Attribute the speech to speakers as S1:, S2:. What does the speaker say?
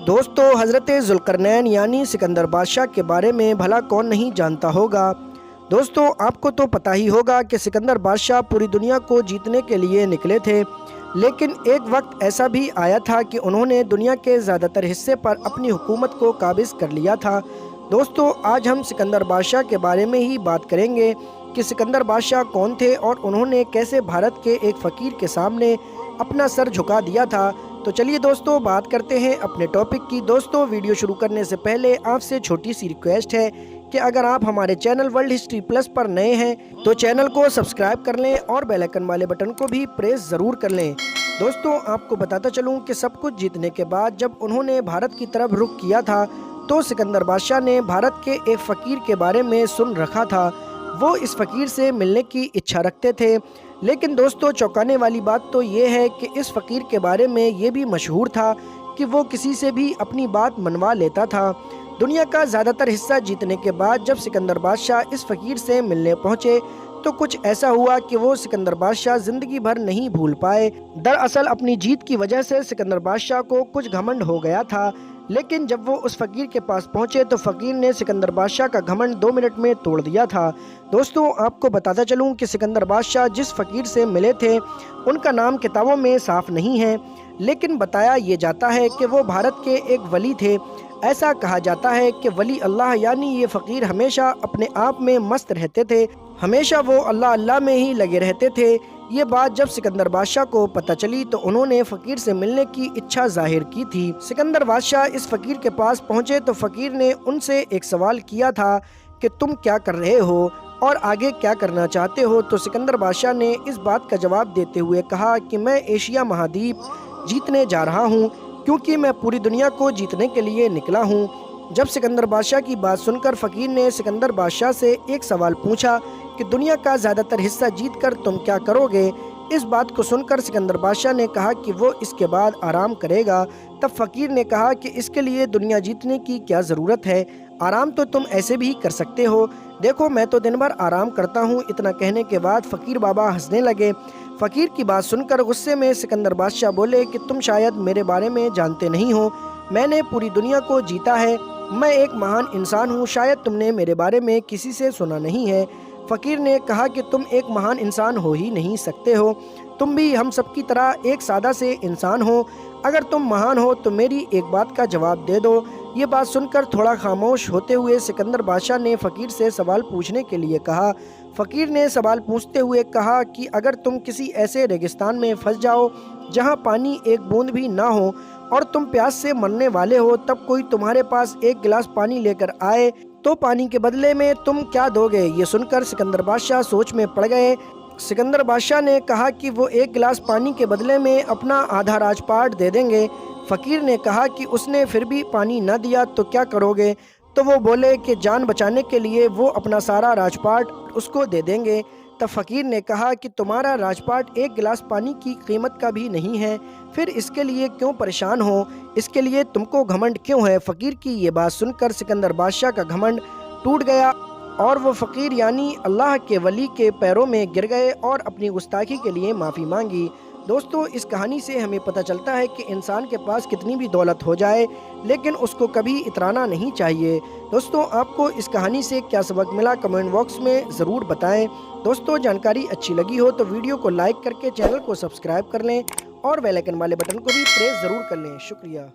S1: दोस्तों, हज़रत ज़ुल्करनैन यानी सिकंदर बादशाह के बारे में भला कौन नहीं जानता होगा। दोस्तों, आपको तो पता ही होगा कि सिकंदर बादशाह पूरी दुनिया को जीतने के लिए निकले थे, लेकिन एक वक्त ऐसा भी आया था कि उन्होंने दुनिया के ज़्यादातर हिस्से पर अपनी हुकूमत को काबिज़ कर लिया था। दोस्तों, आज हम सिकंदर बादशाह के बारे में ही बात करेंगे कि सिकंदर बादशाह कौन थे और उन्होंने कैसे भारत के एक फ़कीर के सामने अपना सर झुका दिया था। तो चलिए दोस्तों, बात करते हैं अपने टॉपिक की। दोस्तों, वीडियो शुरू करने से पहले आपसे छोटी सी रिक्वेस्ट है कि अगर आप हमारे चैनल वर्ल्ड हिस्ट्री प्लस पर नए हैं तो चैनल को सब्सक्राइब कर लें और बेल आइकन वाले बटन को भी प्रेस ज़रूर कर लें। दोस्तों, आपको बताता चलूं कि सब कुछ जीतने के बाद जब उन्होंने भारत की तरफ रुख किया था तो सिकंदर बादशाह ने भारत के एक फ़कीर के बारे में सुन रखा था। वो इस फ़कीर से मिलने की इच्छा रखते थे, लेकिन दोस्तों चौंकाने वाली बात तो ये है कि इस फ़कीर के बारे में ये भी मशहूर था कि वो किसी से भी अपनी बात मनवा लेता था। दुनिया का ज़्यादातर हिस्सा जीतने के बाद जब सिकंदर बादशाह इस फ़कीर से मिलने पहुँचे तो कुछ ऐसा हुआ कि वो सिकंदर बादशाह ज़िंदगी भर नहीं भूल पाए। दरअसल अपनी जीत की वजह से सिकंदर बादशाह को कुछ घमंड हो गया था, लेकिन जब वो उस फ़कीर के पास पहुँचे तो फ़कीर ने सिकंदर बादशाह का घमंड 2 मिनट में तोड़ दिया था। दोस्तों, आपको बताता चलूँ कि सिकंदर बादशाह जिस फ़कीर से मिले थे उनका नाम किताबों में साफ नहीं है, लेकिन बताया ये जाता है कि वो भारत के एक वली थे। ऐसा कहा जाता है कि वली अल्लाह यानी ये फ़कीर हमेशा अपने आप में मस्त रहते थे, हमेशा वो अल्लाह अल्लाह में ही लगे रहते थे। ये बात जब सिकंदर बादशाह को पता चली तो उन्होंने फ़कीर से मिलने की इच्छा जाहिर की थी। सिकंदर बादशाह इस फ़कीर के पास पहुँचे तो फ़कीर ने उनसे एक सवाल किया था कि तुम क्या कर रहे हो और आगे क्या करना चाहते हो। तो सिकंदर बादशाह ने इस बात का जवाब देते हुए कहा कि मैं एशिया महाद्वीप जीतने जा रहा हूँ, क्योंकि मैं पूरी दुनिया को जीतने के लिए निकला हूँ। जब सिकंदर बादशाह की बात सुनकर फ़कीर ने सिकंदर बादशाह से एक सवाल पूछा कि दुनिया का ज़्यादातर हिस्सा जीतकर तुम क्या करोगे। इस बात को सुनकर सिकंदर बादशाह ने कहा कि वो इसके बाद आराम करेगा। तब फ़कीर ने कहा कि इसके लिए दुनिया जीतने की क्या ज़रूरत है, आराम तो तुम ऐसे भी कर सकते हो, देखो मैं तो दिन भर आराम करता हूँ। इतना कहने के बाद फ़कीर बाबा हंसने लगे। फ़कीर की बात सुनकर गुस्से में सिकंदर बादशाह बोले कि तुम शायद मेरे बारे में जानते नहीं हो, मैंने पूरी दुनिया को जीता है, मैं एक महान इंसान हूँ, शायद तुमने मेरे बारे में किसी से सुना नहीं है। फ़कीर ने कहा कि तुम एक महान इंसान हो ही नहीं सकते हो, तुम भी हम सब की तरह एक सादा से इंसान हो। अगर तुम महान हो तो मेरी एक बात का जवाब दे दो। ये बात सुनकर थोड़ा खामोश होते हुए सिकंदर बादशाह ने फ़कीर से सवाल पूछने के लिए कहा। फ़कीर ने सवाल पूछते हुए कहा कि अगर तुम किसी ऐसे रेगिस्तान में फंस जाओ जहाँ पानी एक बूंद भी ना हो और तुम प्यास से मरने वाले हो, तब कोई तुम्हारे पास एक गिलास पानी लेकर आए तो पानी के बदले में तुम क्या दोगे। ये सुनकर सिकंदर बादशाह सोच में पड़ गए। सिकंदर बादशाह ने कहा कि वो एक गिलास पानी के बदले में अपना आधा राजपाट दे देंगे। फ़कीर ने कहा कि उसने फिर भी पानी न दिया तो क्या करोगे। तो वो बोले कि जान बचाने के लिए वो अपना सारा राजपाट उसको दे देंगे। तब फ़कीर ने कहा कि तुम्हारा राजपाट एक गिलास पानी की कीमत का भी नहीं है, फिर इसके लिए क्यों परेशान हो, इसके लिए तुमको घमंड क्यों है। फ़कीर की ये बात सुनकर सिकंदर बादशाह का घमंड टूट गया और वो फ़कीर यानी अल्लाह के वली के पैरों में गिर गए और अपनी गुस्ताखी के लिए माफ़ी मांगी। दोस्तों, इस कहानी से हमें पता चलता है कि इंसान के पास कितनी भी दौलत हो जाए लेकिन उसको कभी इतराना नहीं चाहिए। दोस्तों, आपको इस कहानी से क्या सबक मिला कमेंट बॉक्स में ज़रूर बताएं। दोस्तों, जानकारी अच्छी लगी हो तो वीडियो को लाइक करके चैनल को सब्सक्राइब कर लें और बेल आइकन वाले बटन को भी प्रेस ज़रूर कर लें। शुक्रिया।